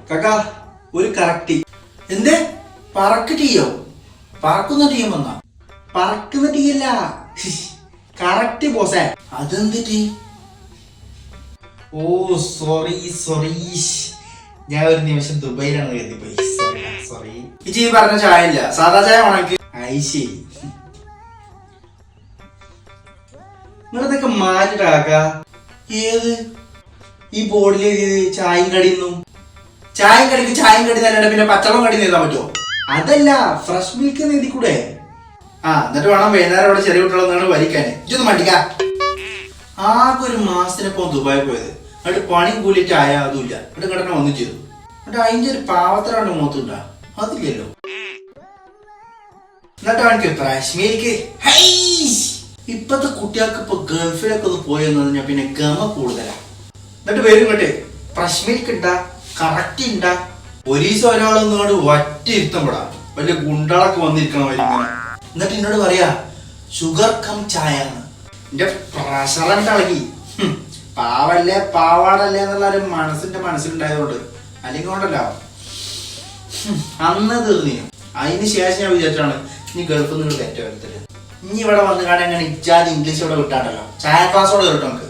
കാക്ക ഒരു കറക്റ്റ്. എന്തേ പറക്ക് ടീയോ? പറക്കുന്ന ടീം വന്നാ? പറക്കുന്ന ടീ അല്ല, കറക്റ്റ് ബോസേ. അതെന്ത് ടീ? ഓ സോറി സോറി, ഞാൻ ഒരു നിമിഷം ദുബൈയിലാണ് കരുതിപ്പോയി. സോറി. ഇജി പറഞ്ഞ ചായ ഇല്ല, സാധാ ചായ ഉണക്ക്. ഐശി നിങ്ങളതൊക്കെ മാറ്റിട്ടാക്ക. ഏത് ഈ ബോർഡിൽ ചായയും കടിയുന്നു? ചായയും കടിക്ക് ചായയും കടി തന്നെ, പിന്നെ പച്ചവെള്ളം കടി നേടാൻ പറ്റുമോ? അതല്ല, ഫ്രഷ് മിൽക്ക് നേടി കൂടെ. എന്നിട്ട് വേണം വൈകുന്നേരം അവിടെ ചെറിയ കുട്ടികളൊന്നാണ് വരിക്കാൻ. ഇതൊന്നും മടിക്ക. ആകെ ഒരു മാസത്തിനൊപ്പം ദുബായി പോയത്, എന്നിട്ട് പണിയും കൂലിയിട്ട് ആയ അതുമില്ല. എന്നിട്ട് കടനെ വന്നു ചെയ്തു. എന്നിട്ട് അതിന്റെ ഒരു പാവത്തരാണ്ട് മുഖത്തുണ്ടാ അതില്ലല്ലോ. എന്നിട്ട് അവനക്ക് ഫ്രഷ് മിൽക്ക്. ഇപ്പത്തെ കുട്ടികൾക്ക് ഇപ്പൊ ഗൾഫിലൊക്കെ ഒന്ന് പോയെന്ന് പറഞ്ഞാൽ പിന്നെ ഗമ കൂടുതലാ. എന്നിട്ട് വരും ഇങ്ങോട്ട് ഫ്രഷ് മിൽക്ക് ഉണ്ടാ, കറക്റ്റ് ഉണ്ടാ. ഒരീസം ഒരാളൊന്നും കൊണ്ട് ഒറ്റ ഇരുത്തപ്പെടാ, വലിയ ഗുണ്ടകളൊക്കെ വന്നിരിക്കണം ഇങ്ങനെ. എന്നിട്ട് എന്നോട് പറയാ ഷുഗർ കം ചായ എന്ന്. എന്റെ പ്രഷറണ്ട് ഇളകി. പാവല്ലേ പാവാടല്ലേ എന്നുള്ള ഒരു മനസ്സിലുണ്ടായതുകൊണ്ട്, അല്ലെങ്കിൽ കൊണ്ടല്ലോ അന്ന് തീർന്നു. അതിന് ശേഷം ഞാൻ വിചാരിച്ചാണ് ഇനി ഗൾഫിൽ നിന്ന് തെറ്റ വരത്തില്ല. ഇനി ഇവിടെ വന്ന് കാണാൻ എങ്ങനെ ഇച്ചാതി ഇംഗ്ലീഷ് ഇവിടെ വിട്ടാണല്ലോ, ചായ ക്ലാസ്സോടെ കിട്ടും നമുക്ക്.